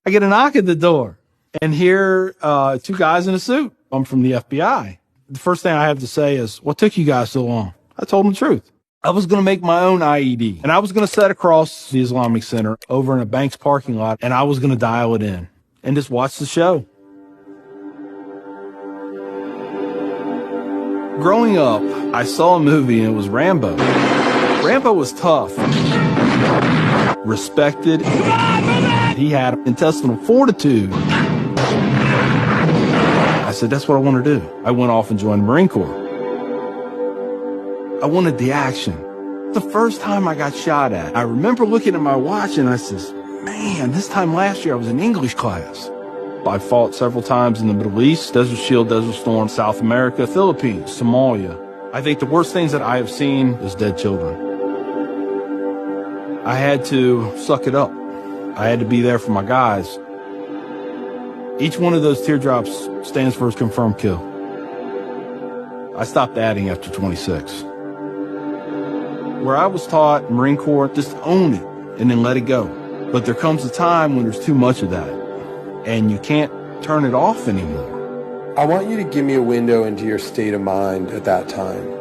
I get a knock at the door, and here, two guys in a suit. I'm from the FBI. The first thing I have to say is, what took you guys so long? I told them the truth. I was going to make my own IED, and I was going to set across the Islamic Center over in a bank's parking lot, and I was going to dial it in and just watch the show. Growing up, I saw a movie, and it was Rambo. Rambo was tough, respected. He had intestinal fortitude. I said, that's what I want to do. I went off and joined the Marine Corps. I wanted the action. The first time I got shot at, I remember looking at my watch and I says, man, this time last year I was in English class. I fought several times in the Middle East, Desert Shield, Desert Storm, South America, Philippines, Somalia. I think the worst things that I have seen is dead children. I had to suck it up. I had to be there for my guys. Each one of those teardrops stands for a confirmed kill. I stopped adding after 26. Where I was taught, Marine Corps, just own it and then let it go. But there comes a time when there's too much of that, and you can't turn it off anymore. I want you to give me a window into your state of mind at that time.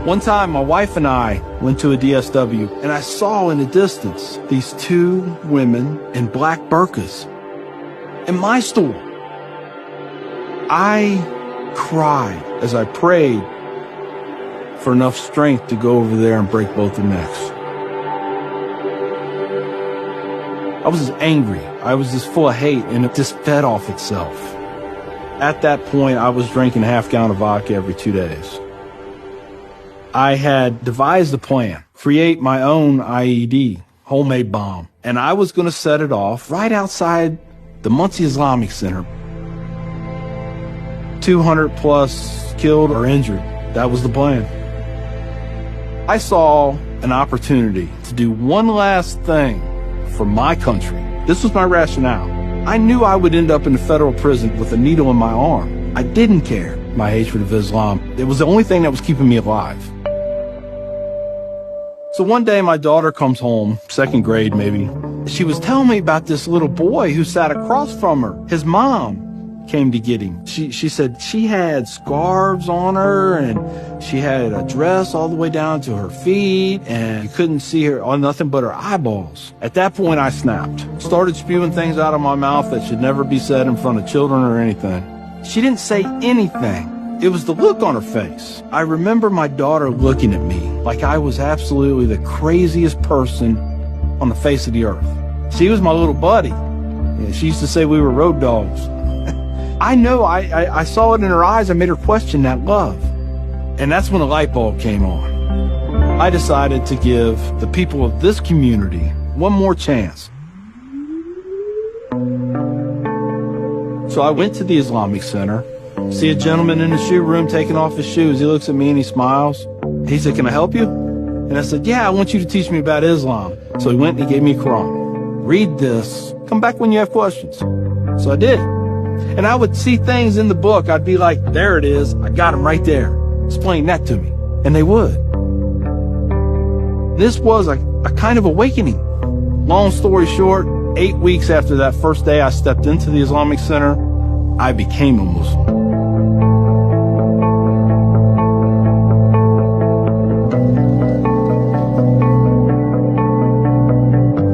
One time, my wife and I went to a DSW, and I saw in the distance these two women in black burqas in my store. I cried as I prayed for enough strength to go over there and break both their necks. I was just angry. I was just full of hate, and it just fed off itself. At that point, I was drinking a half-gallon of vodka every 2 days. I had devised a plan, create my own IED, homemade bomb, and I was going to set it off right outside the Muncie Islamic Center. 200 plus killed or injured. That was the plan. I saw an opportunity to do one last thing for my country. This was my rationale. I knew I would end up in a federal prison with a needle in my arm. I didn't care. My hatred of Islam, it was the only thing that was keeping me alive. So one day my daughter comes home, second grade maybe. She was telling me about this little boy who sat across from her. His mom came to get him. She said she had scarves on her, and she had a dress all the way down to her feet, and you couldn't see her on nothing but her eyeballs. At that point, I snapped. Started spewing things out of my mouth that should never be said in front of children or anything. She didn't say anything. It was the look on her face. I remember my daughter looking at me like I was absolutely the craziest person on the face of the earth. She was my little buddy. She used to say we were road dogs. I know, I saw it in her eyes. I made her question that love. And that's when a light bulb came on. I decided to give the people of this community one more chance. So I went to the Islamic Center, see a gentleman in the shoe room taking off his shoes. He looks at me and he smiles. He said, can I help you? And I said, yeah, I want you to teach me about Islam. So he went and he gave me a Quran. Read this. Come back when you have questions. So I did. And I would see things in the book. I'd be like, there it is. I got them right there. Explain that to me. And they would. This was a kind of awakening. Long story short, 8 weeks after that first day I stepped into the Islamic Center, I became a Muslim.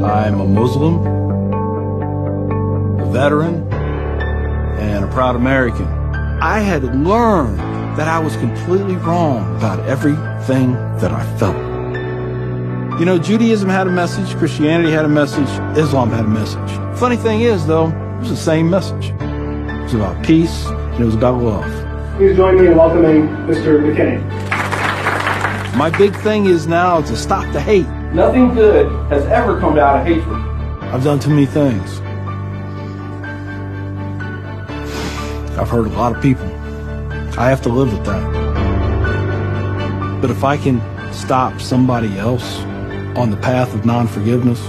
I'm a Muslim, a veteran, and a proud American. I had learned that I was completely wrong about everything that I felt. You know, Judaism had a message, Christianity had a message, Islam had a message. Funny thing is, though, it was the same message. It was about peace, and it was about love. Please join me in welcoming Mr. McKinney. My big thing is now to stop the hate. Nothing good has ever come out of hatred. I've done too many things. I've hurt a lot of people. I have to live with that. But if I can stop somebody else on the path of non-forgiveness,